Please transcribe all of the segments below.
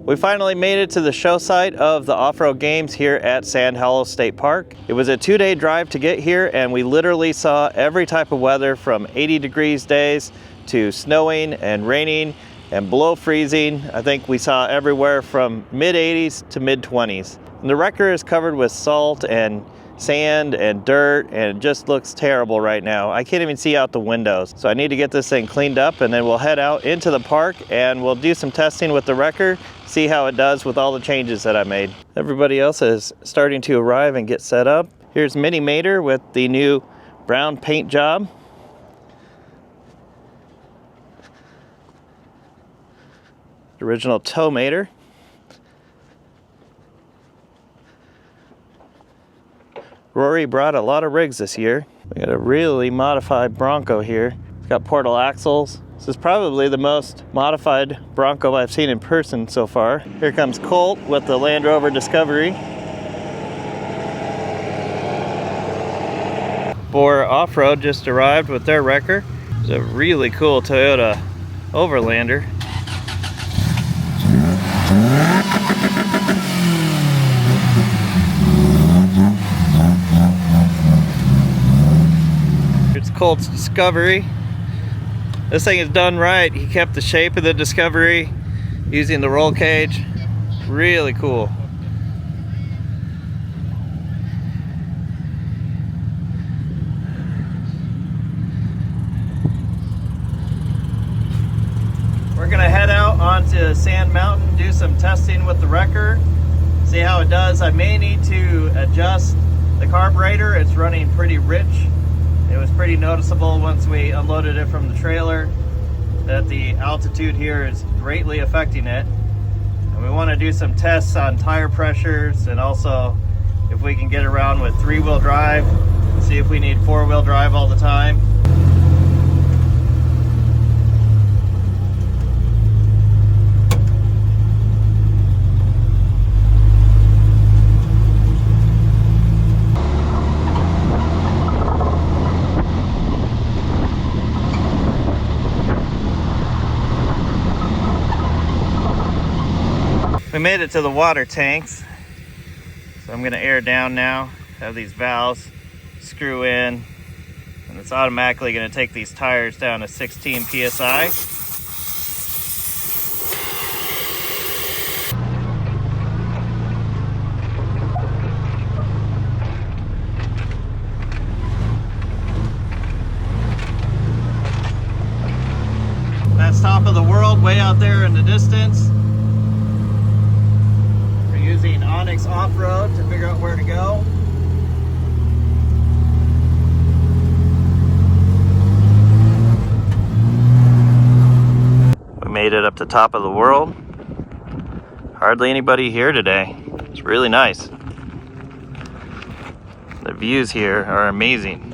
We finally made it to the show site of the off-road games here at Sand Hollow State Park. It was a 2-day drive to get here, and we literally saw every type of weather from 80 degrees days to snowing and raining and below freezing. I think we saw everywhere from mid-80s to mid-20s. And the wrecker is covered with salt and sand and dirt, and it just looks terrible right now. I can't even see out the windows. So I need to get this thing cleaned up, and then we'll head out into the park and we'll do some testing with the wrecker, see how it does with all the changes that I made. Everybody else is starting to arrive and get set up. Here's Mini Mater with the new brown paint job. The original Tow Mater. Rory brought a lot of rigs this year. We got a really modified Bronco here. It's got portal axles. This is probably the most modified Bronco I've seen in person so far. Here comes Colt with the Land Rover Discovery. Boar Off-Road just arrived with their wrecker. It's a really cool Toyota Overlander. Here's Colt's Discovery. This thing is done right. He kept the shape of the Discovery using the roll cage. Really cool. We're gonna head out onto Sand Mountain, do some testing with the wrecker, see how it does. I may need to adjust the carburetor. It's running pretty rich. It was pretty noticeable once we unloaded it from the trailer that the altitude here is greatly affecting it. And we want to do some tests on tire pressures, and also if we can get around with 3-wheel drive, see if we need 4-wheel drive all the time. We made it to the water tanks, so I'm going to air down now. Have these valves screw in, and it's automatically going to take these tires down to 16 psi. That's top of the world way out there in the distance. Using Onyx Off-Road to figure out where to go. We made it up to top of the world. Hardly anybody here today. It's really nice. The views here are amazing.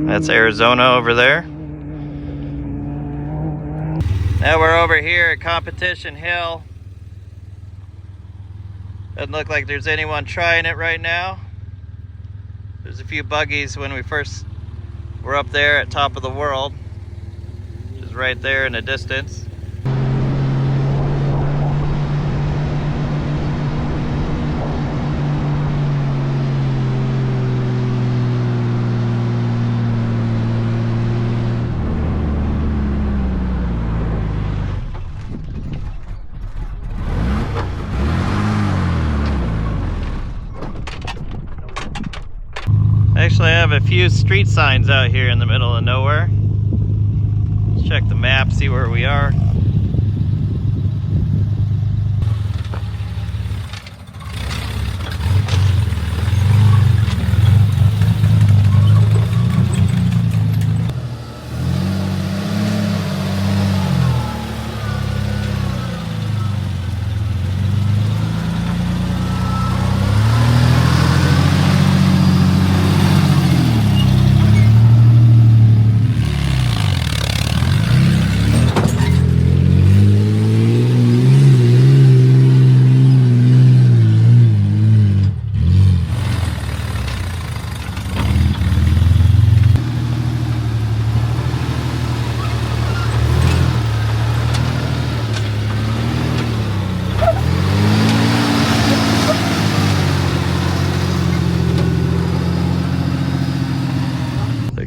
That's Arizona over there. Now we're over here at Competition Hill. Doesn't look like there's anyone trying it right now. There's a few buggies when we first were up there at top of the world, which is right there in the distance. Actually, I have a few street signs out here in the middle of nowhere. Let's check the map, see where we are.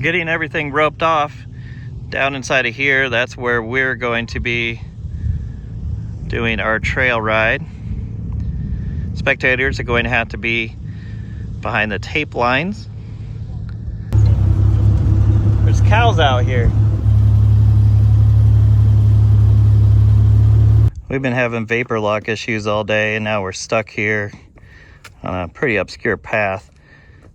getting everything roped off down inside of here. That's where we're going to be doing our trail ride. Spectators are going to have to be behind the tape lines. There's cows out here. We've been having vapor lock issues all day, and now we're stuck here on a pretty obscure path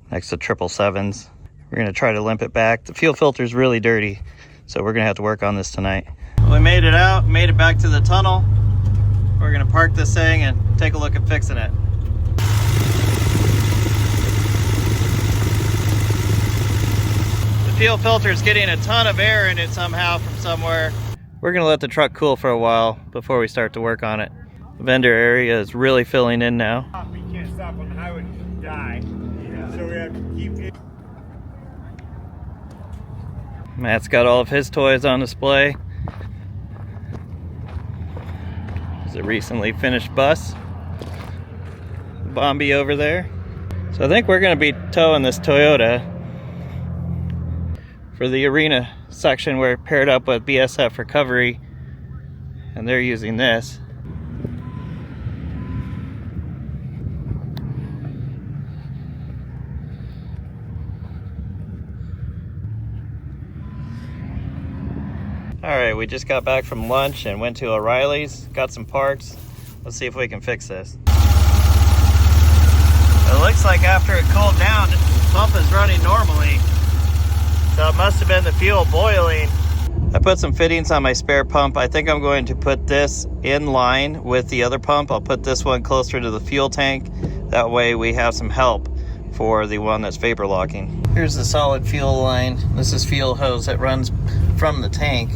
next to 777s. We're gonna try to limp it back. The fuel filter is really dirty, so we're gonna have to work on this tonight. We made it out, made it back to the tunnel. We're gonna park this thing and take a look at fixing it. The fuel filter is getting a ton of air in it somehow from somewhere. We're gonna let the truck cool for a while before we start to work on it. The vendor area is really filling in now. We can't stop on the highway to die, so we have to keep it. Matt's got all of his toys on display. There's a recently finished bus. Bombi over there. So I think we're gonna be towing this Toyota for the arena section. We're paired up with BSF Recovery, and they're using this. All right, we just got back from lunch and went to O'Reilly's, got some parts. Let's see if we can fix this. It looks like after it cooled down, the pump is running normally. So it must have been the fuel boiling. I put some fittings on my spare pump. I think I'm going to put this in line with the other pump. I'll put this one closer to the fuel tank. That way we have some help for the one that's vapor locking. Here's the solid fuel line. This is fuel hose that runs from the tank.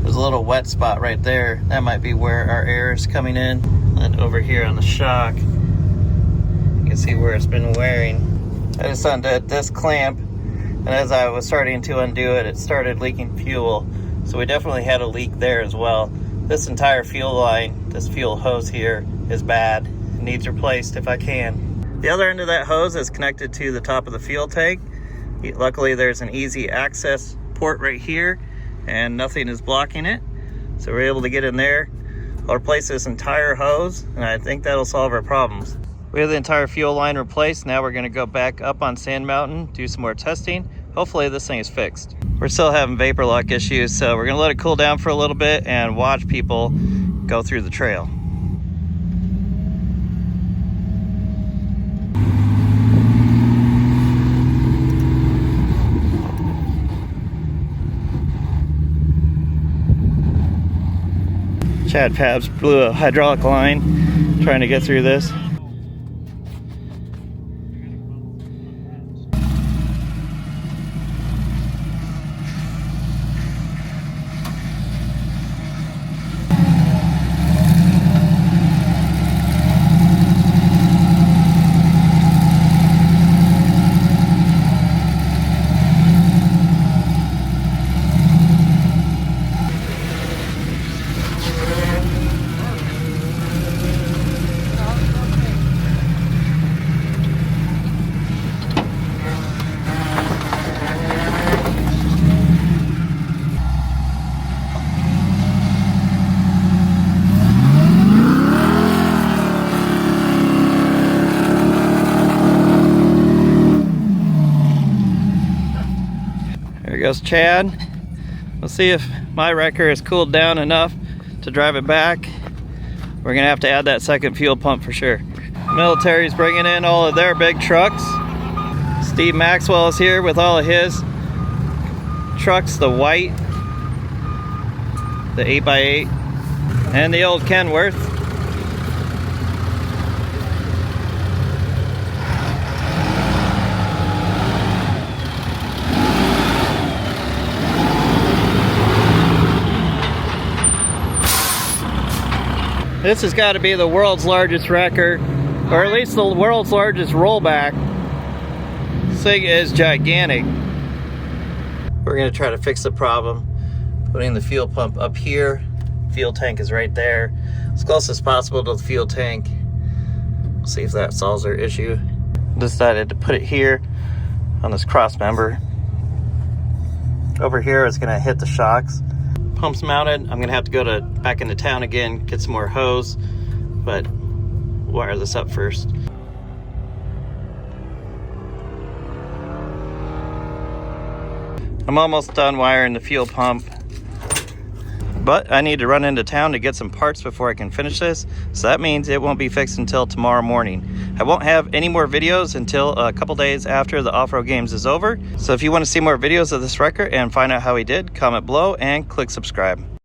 There's a little wet spot right there. That might be where our air is coming in. And over here on the shock, you can see where it's been wearing. I just undid this clamp, and as I was starting to undo it, it started leaking fuel. So we definitely had a leak there as well. This entire fuel line, this fuel hose here, is bad. It needs replaced if I can. The other end of that hose is connected to the top of the fuel tank. Luckily there's an easy access port right here, and nothing is blocking it. So we're able to get in there. I'll replace this entire hose, and I think that'll solve our problems. We have the entire fuel line replaced. Now we're gonna go back up on Sand Mountain, do some more testing. Hopefully this thing is fixed. We're still having vapor lock issues, so we're gonna let it cool down for a little bit and watch people go through the trail. Chad Fabs blew a hydraulic line trying to get through this. There goes Chad. We'll see if my wrecker has cooled down enough to drive it back. We're gonna have to add that second fuel pump for sure. Military's bringing in all of their big trucks. Steve Maxwell is here with all of his trucks, the white, the 8x8, and the old Kenworth. This has got to be the world's largest wrecker, or at least the world's largest rollback. This thing is gigantic. We're going to try to fix the problem, putting the fuel pump up here. Fuel tank is right there, as close as possible to the fuel tank. We'll see if that solves our issue. Decided to put it here on this cross member. over here is gonna hit the shocks. Pump's mounted. I'm gonna have to go back into town again, get some more hose, but wire this up first. I'm almost done wiring the fuel pump, but I need to run into town to get some parts before I can finish this, so that means it won't be fixed until tomorrow morning. I won't have any more videos until a couple days after the off-road games is over, so if you want to see more videos of this wrecker and find out how he did, comment below and click subscribe.